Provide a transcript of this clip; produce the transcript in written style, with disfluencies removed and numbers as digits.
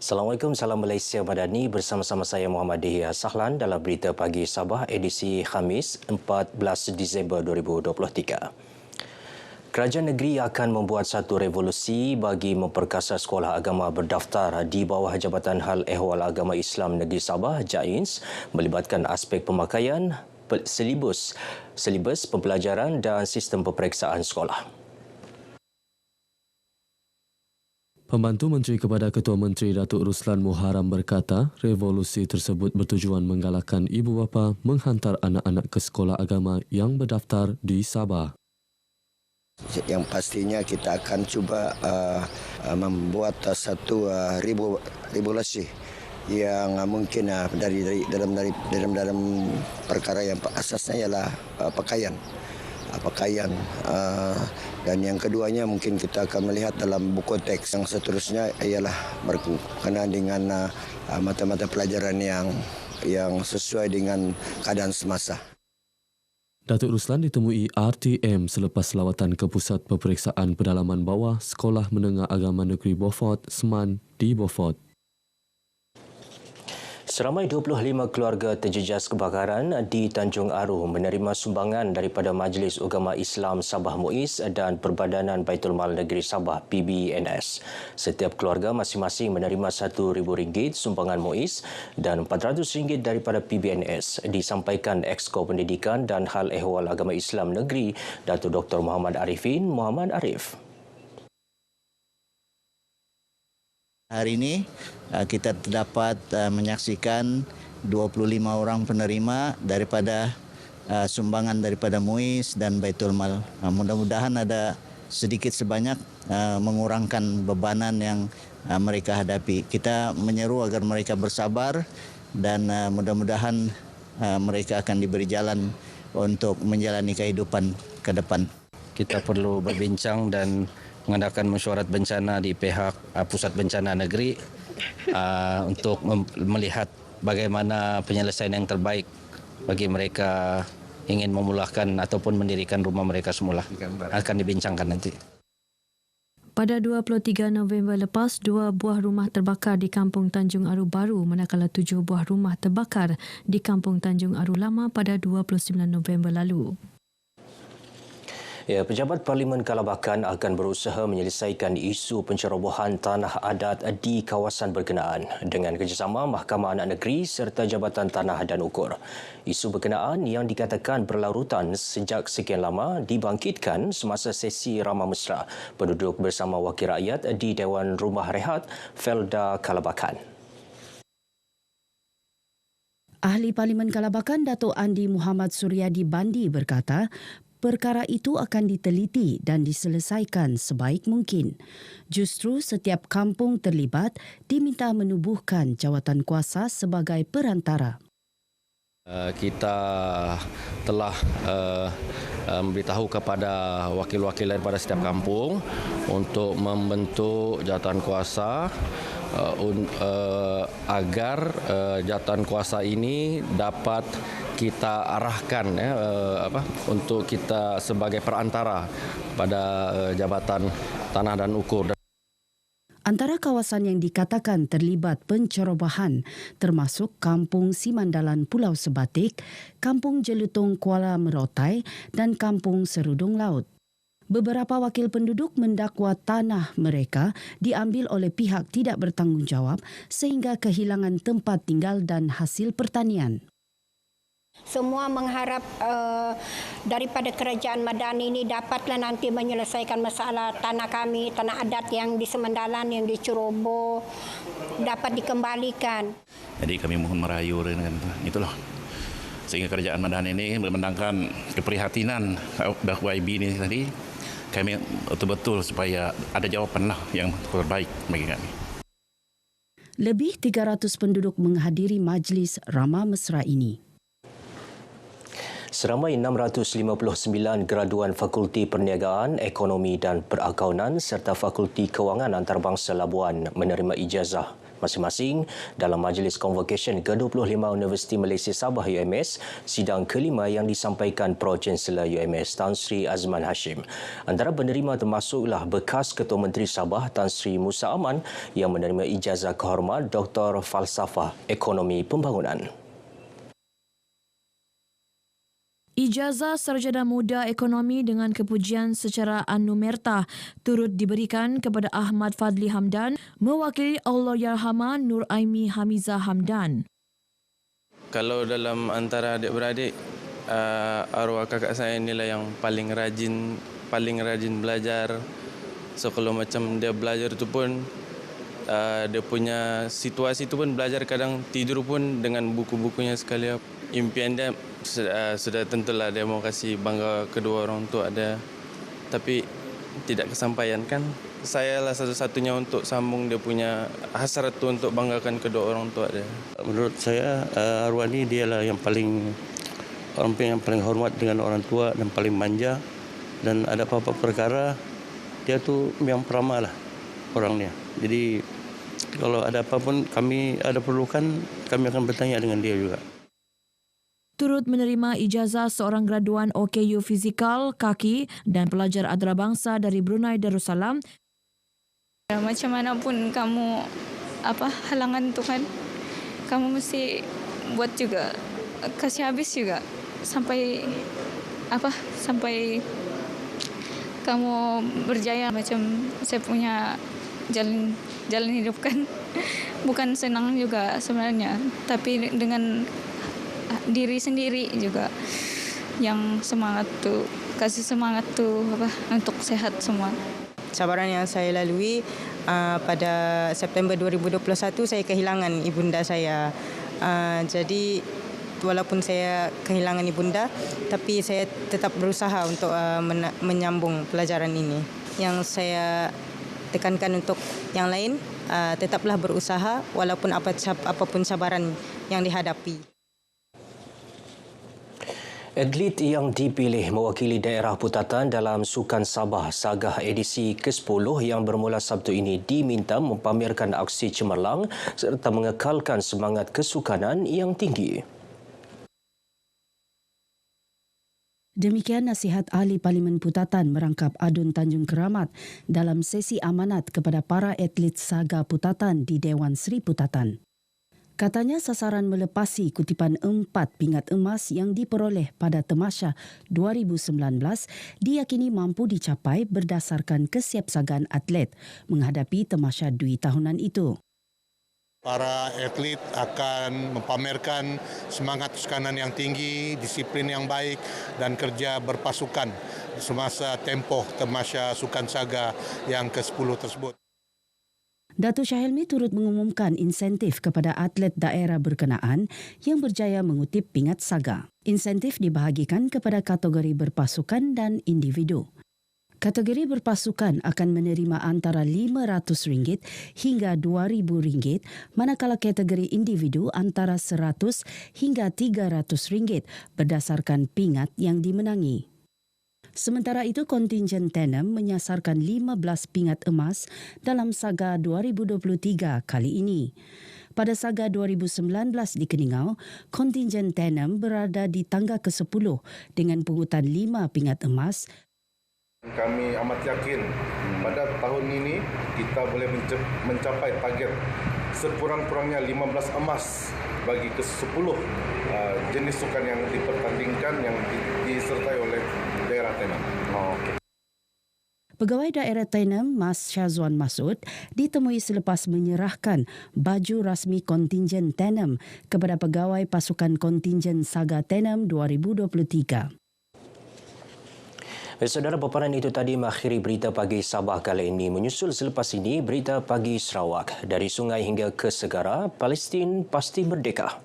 Assalamualaikum, salam Malaysia Madani, bersama-sama saya Muhammad Dihya Sahlan dalam Berita Pagi Sabah edisi Khamis 14 Disember 2023. Kerajaan negeri akan membuat satu revolusi bagi memperkasa sekolah agama berdaftar di bawah Jabatan Hal Ehwal Agama Islam Negeri Sabah (JAINS) melibatkan aspek pemakaian, selibus pembelajaran dan sistem peperiksaan sekolah. Pembantu Menteri kepada Ketua Menteri Datuk Ruslan Muharram berkata, revolusi tersebut bertujuan menggalakkan ibu bapa menghantar anak-anak ke sekolah agama yang berdaftar di Sabah. Yang pastinya kita akan cuba membuat satu revolusi yang mungkin dari dalam perkara yang asasnya ialah pakaian. Dan yang keduanya mungkin kita akan melihat dalam buku teks. Yang seterusnya ialah berkenaan dengan mata-mata pelajaran yang sesuai dengan keadaan semasa. Datuk Ruslan ditemui RTM selepas lawatan ke Pusat Peperiksaan Pedalaman Bawah Sekolah Menengah Agama Negeri Beaufort, Seman di Beaufort. Seramai 25 keluarga terjejas kebakaran di Tanjung Aru menerima sumbangan daripada Majlis Ugama Islam Sabah MUIS dan Perbadanan Baitul Mal Negeri Sabah PBNS. Setiap keluarga masing-masing menerima RM1,000 sumbangan MUIS dan RM400 daripada PBNS, disampaikan Exco Pendidikan dan Hal Ehwal Agama Islam Negeri Datuk Dr. Muhammad Arifin Muhammad Arif. Hari ini kita terdapat menyaksikan 25 orang penerima daripada sumbangan daripada MUIS dan Baitul Mal. Mudah-mudahan ada sedikit sebanyak mengurangkan bebanan yang mereka hadapi. Kita menyeru agar mereka bersabar dan mudah-mudahan mereka akan diberi jalan untuk menjalani kehidupan ke depan. Kita perlu berbincang dan mengadakan mesyuarat bencana di pihak Pusat Bencana Negeri untuk melihat bagaimana penyelesaian yang terbaik bagi mereka ingin memulakan ataupun mendirikan rumah mereka semula. Akan dibincangkan nanti. Pada 23 November lepas, 2 buah rumah terbakar di Kampung Tanjung Aru Baru manakala 7 buah rumah terbakar di Kampung Tanjung Aru Lama pada 29 November lalu. Pejabat Parlimen Kalabakan akan berusaha menyelesaikan isu pencerobohan tanah adat di kawasan berkenaan dengan kerjasama Mahkamah Anak Negeri serta Jabatan Tanah dan Ukur. Isu berkenaan yang dikatakan berlarutan sejak sekian lama dibangkitkan semasa sesi ramah mesra penduduk bersama wakil rakyat di Dewan Rumah Rehat Felda Kalabakan. Ahli Parlimen Kalabakan Datuk Andi Muhammad Suryadi Bandi berkata, perkara itu akan diteliti dan diselesaikan sebaik mungkin. Justru setiap kampung terlibat diminta menubuhkan jawatan kuasa sebagai perantara. Kita telah memberitahu kepada wakil-wakil daripada setiap kampung untuk membentuk jawatan kuasa agar jawatan kuasa ini dapat kita arahkan untuk kita sebagai perantara pada Jabatan Tanah dan Ukur. Antara kawasan yang dikatakan terlibat pencerobohan termasuk Kampung Simandalan Pulau Sebatik, Kampung Jelutong Kuala Merotai dan Kampung Serudung Laut. Beberapa wakil penduduk mendakwa tanah mereka diambil oleh pihak tidak bertanggungjawab sehingga kehilangan tempat tinggal dan hasil pertanian. Semua mengharap daripada kerajaan Madani ini dapatlah nanti menyelesaikan masalah tanah kami, tanah adat yang di Semendalan, yang diceroboh, dapat dikembalikan. Jadi kami mohon merayu dengan itulah. Sehingga kerajaan Madani ini memandangkan keprihatinan YB ini tadi, kami betul-betul supaya ada jawapanlah yang terbaik bagi kami. Lebih 300 penduduk menghadiri majlis ramah mesra ini. Seramai 659 graduan Fakulti Perniagaan, Ekonomi dan Perakaunan serta Fakulti Kewangan Antarabangsa Labuan menerima ijazah masing-masing dalam Majlis Convocation ke-25 Universiti Malaysia Sabah UMS, sidang kelima yang disampaikan Pro-Chancellor UMS Tan Sri Azman Hashim. Antara penerima termasuklah bekas Ketua Menteri Sabah Tan Sri Musa Aman yang menerima ijazah kehormat Dr. Falsafah Ekonomi Pembangunan. Ijazah Sarjana Muda Ekonomi dengan kepujian secara anumerta turut diberikan kepada Ahmad Fadli Hamdan mewakili Allahyarhama Nur Aimi Hamizah Hamdan. Kalau dalam antara adik-beradik, arwah kakak saya inilah yang paling rajin belajar. So kalau macam dia belajar tu pun dia punya situasi tu pun belajar, kadang tidur pun dengan buku-bukunya sekali. Impian dia sudah tentulah dia mau kasih bangga kedua orang tua dia, tapi tidak kesampaian kan. Saya lah satu-satunya untuk sambung dia punya hasrat tu untuk banggakan kedua orang tua dia. Menurut saya arwah ni dialah yang paling hormat dengan orang tua dan paling manja, dan ada apa-apa perkara dia tu yang peramah lah orangnya. Jadi kalau ada apa pun kami ada perlukan, kami akan bertanya dengan dia juga. Turut menerima ijazah seorang graduan OKU Fizikal, Kaki dan pelajar antarabangsa dari Brunei Darussalam. Macam mana pun kamu halangan tu kan, kamu mesti buat juga, kasih habis juga sampai kamu berjaya. Macam saya punya jalan hidup kan bukan senang juga sebenarnya, tapi dengan diri sendiri juga yang kasih semangat tu untuk sehat semua. Cabaran yang saya lalui pada September 2021, saya kehilangan ibunda saya. Jadi walaupun saya kehilangan ibunda, tapi saya tetap berusaha untuk menyambung pelajaran ini. Yang saya tekankan untuk yang lain, tetaplah berusaha walaupun apapun cabaran yang dihadapi. Atlet yang dipilih mewakili daerah putatan dalam Sukan Sabah Sagah edisi ke-10 yang bermula Sabtu ini diminta mempamerkan aksi cemerlang serta mengekalkan semangat kesukanan yang tinggi. Demikian nasihat Ahli Parlimen Putatan merangkap Adun Tanjung Keramat dalam sesi amanat kepada para atlet Saga Putatan di Dewan Seri Putatan. Katanya sasaran melepasi kutipan 4 pingat emas yang diperoleh pada Temasya 2019 diyakini mampu dicapai berdasarkan kesiapsagaan atlet menghadapi Temasya Dwi tahunan itu. Para atlet akan mempamerkan semangat kesukanan yang tinggi, disiplin yang baik dan kerja berpasukan semasa tempoh Temasya Sukan Saga yang ke-10 tersebut. Datuk Shah Hilmi turut mengumumkan insentif kepada atlet daerah berkenaan yang berjaya mengutip pingat saga. Insentif dibahagikan kepada kategori berpasukan dan individu. Kategori berpasukan akan menerima antara RM500 hingga RM2,000, manakala kategori individu antara RM100 hingga RM300 berdasarkan pingat yang dimenangi. Sementara itu, kontingen Tenem menyasarkan 15 pingat emas dalam Saga 2023 kali ini. Pada Saga 2019 di Keningau, kontingen Tenem berada di tangga ke-10 dengan pungutan 5 pingat emas. Kami amat yakin pada tahun ini kita boleh mencapai target sekurang-kurangnya 15 emas bagi ke-10 jenis sukan yang dipertandingkan yang disertai oleh daerah Tenem. Pegawai daerah Tenem, Mas Syazwan Masud, ditemui selepas menyerahkan baju rasmi kontingen Tenem kepada pegawai pasukan kontingen Saga Tenem 2023. Saudara, paparan itu tadi mengakhiri Berita Pagi Sabah kali ini. Menyusul selepas ini Berita Pagi Sarawak. Dari sungai hingga ke segara, Palestin pasti merdeka.